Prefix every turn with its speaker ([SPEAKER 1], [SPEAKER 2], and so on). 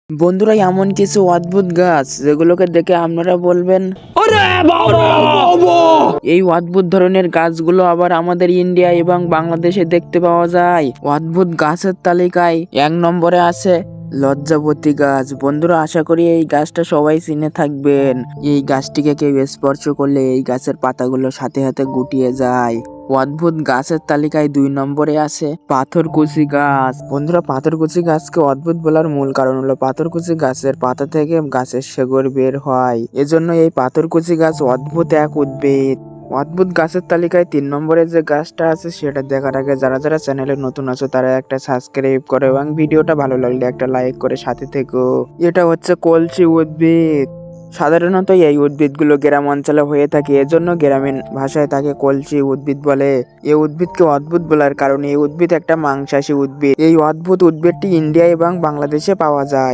[SPEAKER 1] বন্ধুরা, এমন কিছু অদ্ভুত গাছ যেগুলোকে দেখে আপনারা বলবেন এই অদ্ভুত ধরনের গাছগুলো আবার আমাদের ইন্ডিয়া এবং বাংলাদেশে দেখতে পাওয়া যায়। অদ্ভুত গাছের তালিকায় 1 নম্বরে আছে লজ্জাবতী গাছ। বন্ধুরা, আশা করি এই গাছটা সবাই চিনে থাকবেন। এই গাছটিকে কেউ স্পর্শ করলে এই গাছের পাতাগুলো সাথে সাথে গুটিয়ে যায়। অদ্ভুত গাছের তালিকায় 2 নম্বরে আছে পাথরকুচি গাছ। বন্ধুরা, পাথরকুচি গাছকে অদ্ভুত বলার মূল কারণ হলো পাথরকুচি গাছের পাতা থেকে গাছের শেকড় বের হয়, এজন্য এই পাথরকুচি গাছ অদ্ভুত এক উদ্ভিদ। অদ্ভুত গাছের তালিকায় 3 নম্বরে যে গাছটা আছে সেটা দেখার আগে যারা যারা চ্যানেলে নতুন আছো তারা একটা সাবস্ক্রাইব করো এবং ভিডিওটা ভালো লাগলে একটা লাইক করে সাথে থেকো। এটা হচ্ছে কলসি উদ্ভিদ। সাধারণত এই উদ্ভিদগুলো গ্রাম অঞ্চলে হয়ে থাকে, এজন্য গ্রামীণ ভাষায় তাকে কলসি উদ্ভিদ বলে। এই উদ্ভিদকে অদ্ভুত বলার কারণে এই উদ্ভিদ একটা মাংসাশী উদ্ভিদ। এই অদ্ভুত উদ্ভিদটি ইন্ডিয়া এবং বাংলাদেশে পাওয়া যায়।